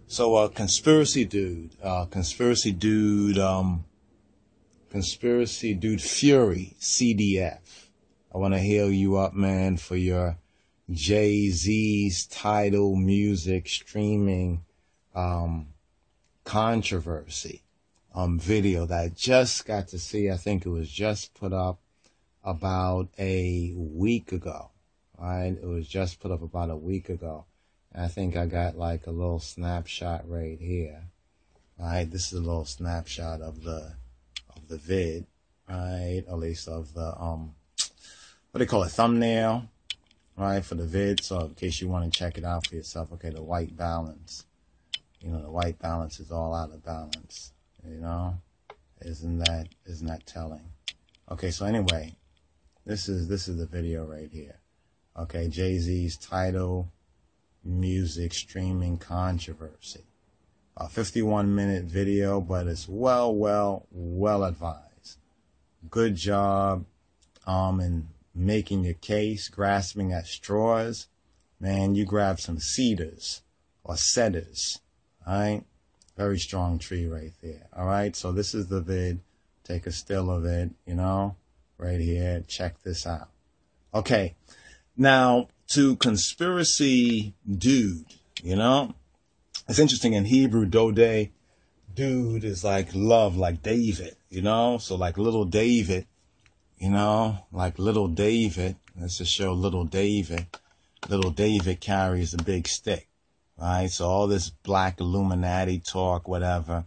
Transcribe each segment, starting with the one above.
So, conspiracy dude Fury, CDF. I want to hail you up, man, for your Jay-Z's Tidal music streaming, controversy, video that I just got to see. I think it was just put up about a week ago, right? It was just put up about a week ago. I think I got like a little snapshot right here, right? This is a little snapshot of the vid, right? Or at least of the, what they call it, thumbnail, right? For the vid. So in case you want to check it out for yourself, okay, the white balance, the white balance is all out of balance, isn't that telling? Okay. So anyway, this is the video right here. Okay. Jay-Z's Tidal music streaming controversy. A 51-minute video, but it's well advised. Good job in making your case, grasping at straws. Man, you grab some cedars or cedars, all right? Very strong tree right there, all right? So this is the vid. Take a still of it, right here. Check this out. Okay, now to conspiracy dude, it's interesting in Hebrew, Dode, dude is like love, like David, so like little David, like little David. Let's just show little David. Little David carries a big stick, right? So all this black Illuminati talk, whatever,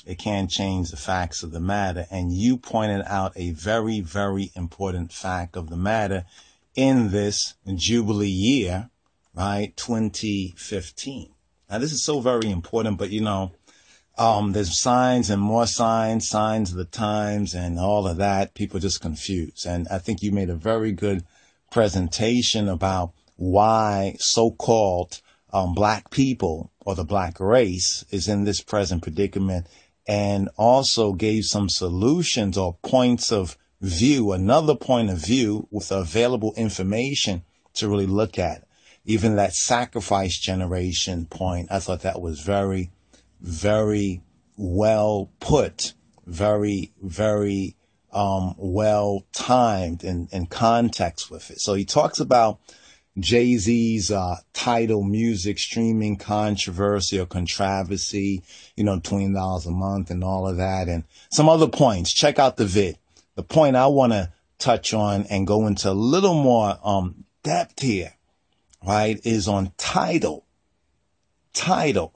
it can't change the facts of the matter. And you pointed out a very, very important fact of the matter in this Jubilee year, right? 2015. Now, this is so very important, but there's signs and more signs of the times and all of that. People are just confused. And I think you made a very good presentation about why so-called black people or the black race is in this present predicament, and also gave some solutions or points of view, another point of view with available information to really look at. Even that sacrifice generation point, I thought that was very, very well put, very, very well timed in context with it. So he talks about Jay-Z's Tidal music streaming controversy or controversy, $20 a month and all of that, and some other points. Check out the vid. The point I want to touch on and go into a little more depth here, right, is on Tidal. Tidal.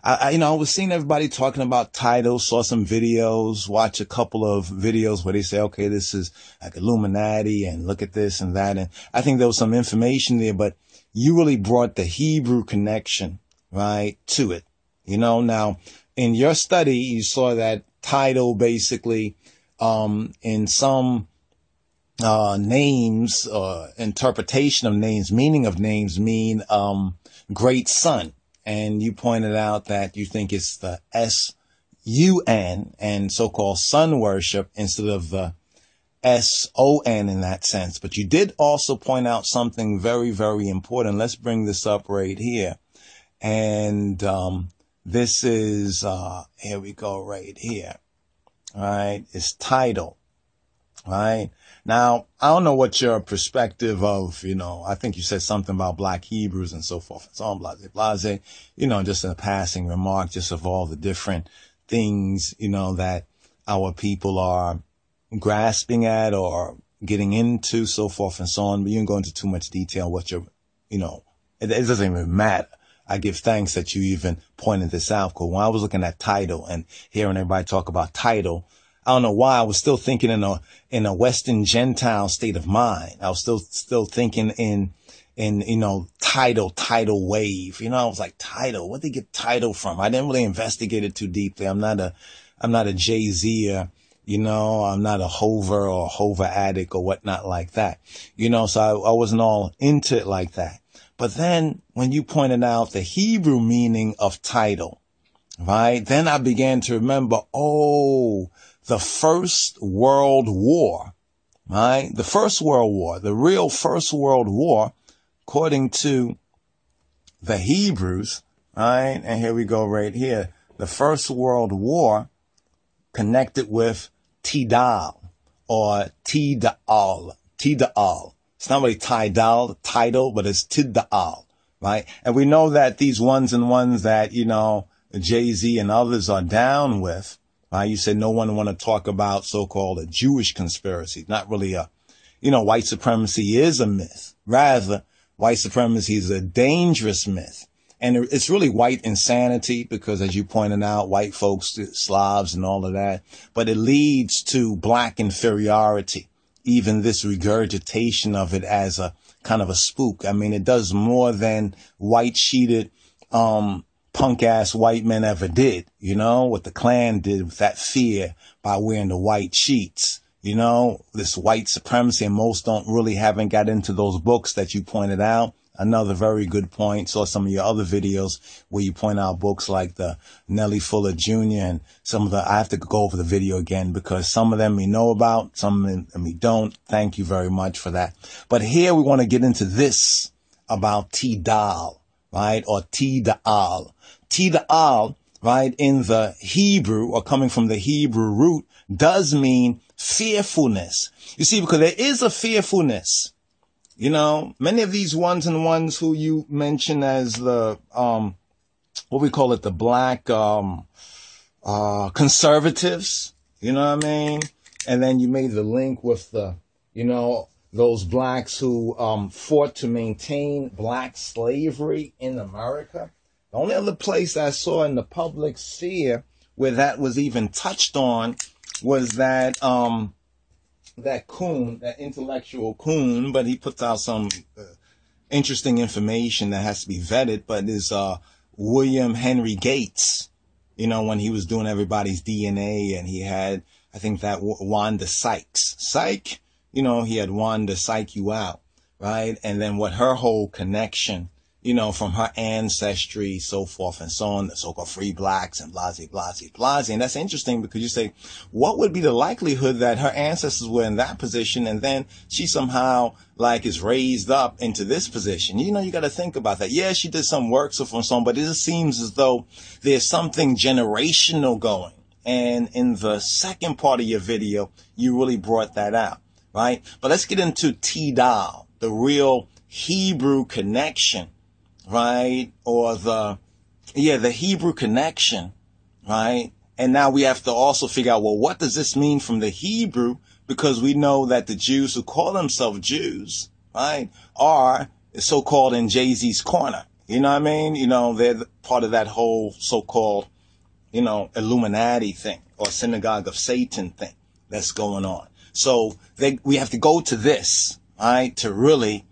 I was seeing everybody talking about Tidal, saw some videos, watch a couple of videos where they say, okay, this is like Illuminati and look at this and that. And I think there was some information there, but you really brought the Hebrew connection, right, to it. Now in your study, you saw that Tidal basically, in some names, interpretation of names, meaning of names mean great sun. And you pointed out that you think it's the S-U-N and so-called sun worship instead of the S-O-N in that sense. But you did also point out something very, very important. Let's bring this up right here. And this is, here we go right here. All right, it's Tidal. All right. Now, I don't know what your perspective of, I think you said something about black Hebrews and so forth. It's all blase, just a passing remark, just of all the different things, that our people are grasping at or getting into, so forth and so on. But you can go into too much detail what you're, it doesn't even matter. I give thanks that you even pointed this out. Because when I was looking at Tidal and hearing everybody talk about Tidal, I don't know why I was still thinking in a Western Gentile state of mind. I was still thinking in tidal wave. I was like, Tidal, where'd they get Tidal from? I didn't really investigate it too deeply. I'm not a Jay-Z, I'm not a Hover or Hover addict or whatnot like that. So I wasn't all into it like that. But then when you pointed out the Hebrew meaning of Tidal, right? Then I began to remember, the First World War, right? The First World War, the real First World War, according to the Hebrews, All right, and here we go right here. The First World War connected with Tidal or Tidal. Tidal. It's not really Tidal, but it's Tidal, right? And we know that these ones and ones that, you know, Jay-Z and others are down with, right? You said no one want to talk about so-called a Jewish conspiracy. Not really a, you know, white supremacy is a myth. Rather, white supremacy is a dangerous myth. And it's really white insanity because, as you pointed out, white folks, Slavs and all of that. But it leads to black inferiority, even this regurgitation of it as a kind of a spook. I mean, it does more than white-sheeted, punk-ass white men ever did, you know, what the Klan did with that fear by wearing the white sheets. You know, this white supremacy, and most haven't got into those books that you pointed out. Another very good point. Saw some of your other videos where you point out books like the Nellie Fuller Jr. and some of I have to go over the video again because some of them we know about, some of them we don't. Thank you very much for that. But here we want to get into this about Tidal, right? Or Tidal. Tidal, right? In the Hebrew, or coming from the Hebrew root, does mean fearfulness. You see, because there is a fearfulness. You know, many of these ones and ones who you mention as the, what we call it, the black, conservatives, you know what I mean? And then you made the link with the, you know, those blacks who, fought to maintain black slavery in America. The only other place I saw in the public sphere where that was even touched on was that, that coon, that intellectual coon, but he puts out some interesting information that has to be vetted, but is William Henry Gates, you know, when he was doing everybody's DNA, and he had, I think that Wanda Psych, you know, he had Wanda psych you out, right? And then what her whole connection, you know, from her ancestry, so forth and so on, the so-called free blacks and blase. And that's interesting because you say, what would be the likelihood that her ancestors were in that position and then she somehow like is raised up into this position? You know, you got to think about that. Yeah, she did some work, so forth and so on, but it just seems as though there's something generational going. And in the second part of your video, you really brought that out, right? But let's get into Tidal, the real Hebrew connection. Right? Or the Hebrew connection, right? And now we have to also figure out, well, what does this mean from the Hebrew? Because we know that the Jews who call themselves Jews, right, are so-called in Jay-Z's corner. You know what I mean? You know, they're part of that whole so-called, you know, Illuminati thing or synagogue of Satan thing that's going on. So we have to go to this, right, to really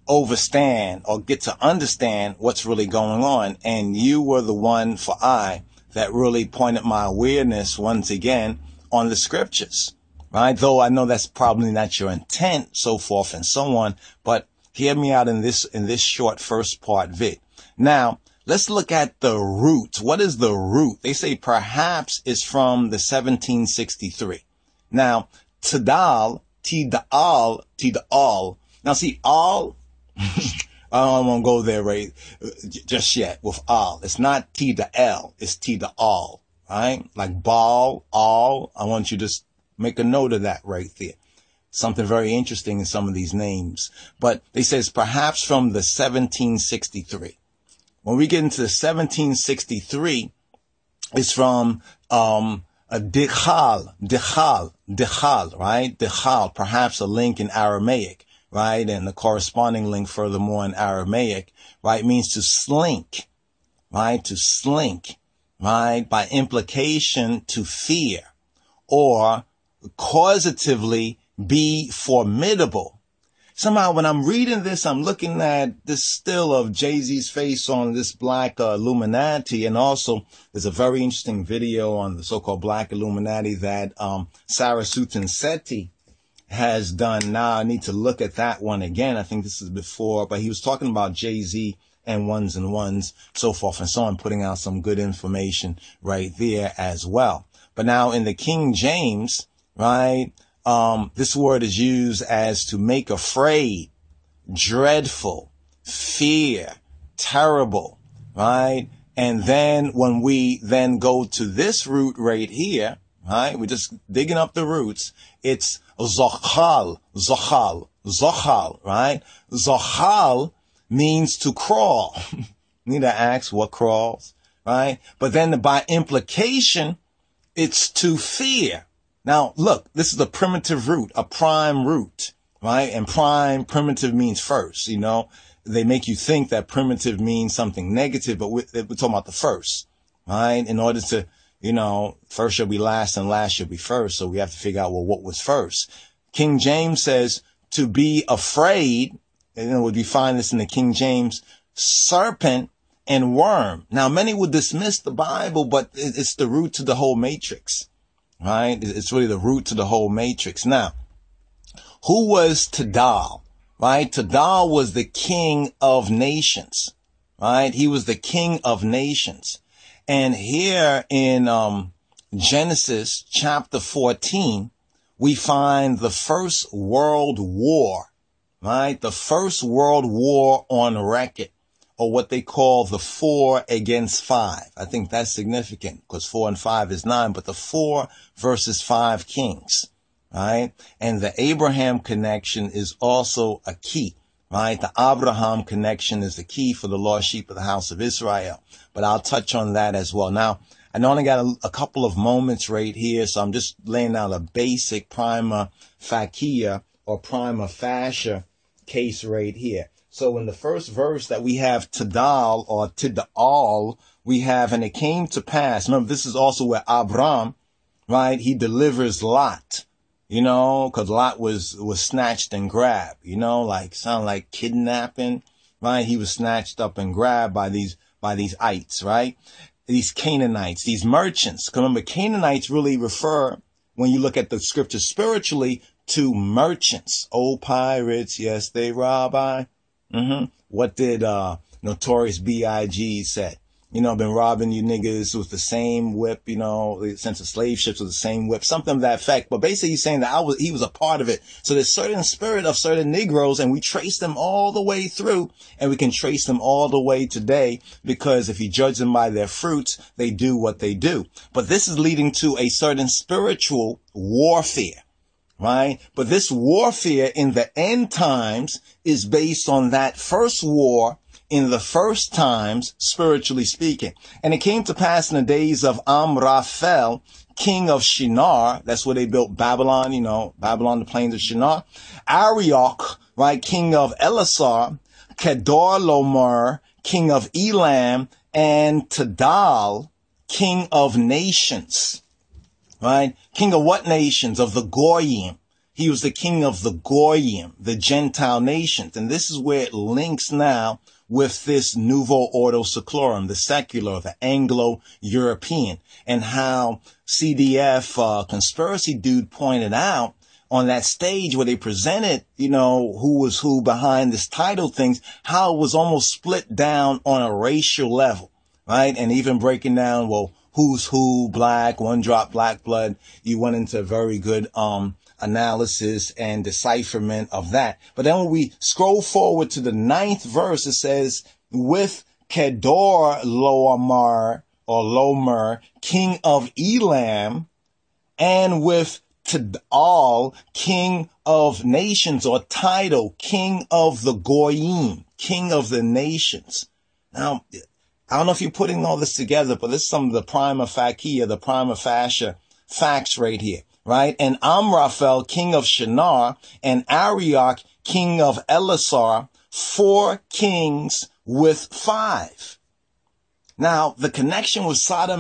overstand or get to understand what's really going on. And you were the one that really pointed my awareness once again on the scriptures, right? Though I know that's probably not your intent, so forth and so on, but hear me out in this short first part vid. Now, let's look at the root. What is the root? They say perhaps it's from the 1763. Now, Tidal. Now see, all, I don't want to go there right just yet with all. It's not T to L. It's T to all, right? Like ball, all. I want you to just make a note of that right there. Something very interesting in some of these names. But they say it's perhaps from the 1763. When we get into the 1763, it's from a Dichal, right? Dichal, perhaps a link in Aramaic. Right? And the corresponding link furthermore in Aramaic, right, means to slink, right? To slink, right? By implication, to fear, or causatively be formidable. Somehow when I'm reading this, I'm looking at this still of Jay-Z's face on this black Illuminati. And also there's a very interesting video on the so-called black Illuminati that RasTafari has done. Now I need to look at that one again. I think this is before, but he was talking about Jay-Z and ones, so forth and so on, putting out some good information right there as well. But now in the King James, right, this word is used as to make afraid, dreadful, fear, terrible, right? And then when we then go to this root right here, right, we're just digging up the roots. It's zochal, right? Zochal means to crawl. Need to ask what crawls, right? But then by implication, it's to fear. Now, look, this is a primitive root, a prime root, right? And primitive means first, you know. They make you think that primitive means something negative, but we're talking about the first, right? In order to, you know, first shall be last and last shall be first. So we have to figure out, well, what was first? King James says to be afraid. And we find this in the King James, serpent and worm. Now, many would dismiss the Bible, but it's the root to the whole matrix, right? It's really the root to the whole matrix. Now, who was Tidal? Right? Tidal was the king of nations, right? He was the king of nations. And here in Genesis chapter 14, we find the first world war, right? The first world war on record, or what they call the 4 against 5. I think that's significant because 4 and 5 is 9, but the 4 versus 5 kings. Right? And the Abraham connection is also a key, right? The Abraham connection is the key for the lost sheep of the house of Israel. But I'll touch on that as well. Now, I only got a couple of moments right here, so I'm just laying out a basic prima facie or prima facie case right here. So in the first verse that we have Tidal or Tidal, we have, and it came to pass. Remember, this is also where Abram, right? He delivers Lot. You know, cause Lot was snatched and grabbed, you know, sound like kidnapping, right? He was snatched up and grabbed by these ites, right? These Canaanites, these merchants. Cause remember, Canaanites really refer, when you look at the scripture spiritually, to merchants. Old pirates, yes, they rob. What did, Notorious B.I.G. said? You know, been robbing you niggas with the same whip, you know, since the slave ships with the same whip, something of that effect. But basically he's saying that he was a part of it. So there's certain spirit of certain Negroes, and we trace them all the way through, and we can trace them all the way today, because if you judge them by their fruits, they do what they do. But this is leading to a certain spiritual warfare, right? But this warfare in the end times is based on that first war in the first times, spiritually speaking. And it came to pass in the days of Amraphel, king of Shinar. That's where they built Babylon, you know, Babylon, the plains of Shinar. Arioch, right, king of Elasar. Kedorlaomer, king of Elam. And Tidal, king of nations, right? King of what nations? Of the Goyim. He was the king of the Goyim, the Gentile nations. And this is where it links now with this Nouveau Ordo Seclorum, the secular, the Anglo-European, and how CDF, conspiracy dude pointed out on that stage where they presented, you know, who was who behind this title things, how it was almost split down on a racial level, right? And even breaking down, well, who's who, black, one drop black blood. You went into very good, analysis and decipherment of that. But then when we scroll forward to the 9th verse, it says, with Kedorlaomer or Lomer, king of Elam, and with Tidal, king of nations, or Tidal, king of the Goyim, king of the nations. Now, I don't know if you're putting all this together, but this is some of the prima facie, the prima facie facts right here. Right? And Amraphel, king of Shinar, and Arioch, king of Elasar, 4 kings with 5. Now, the connection with Sodom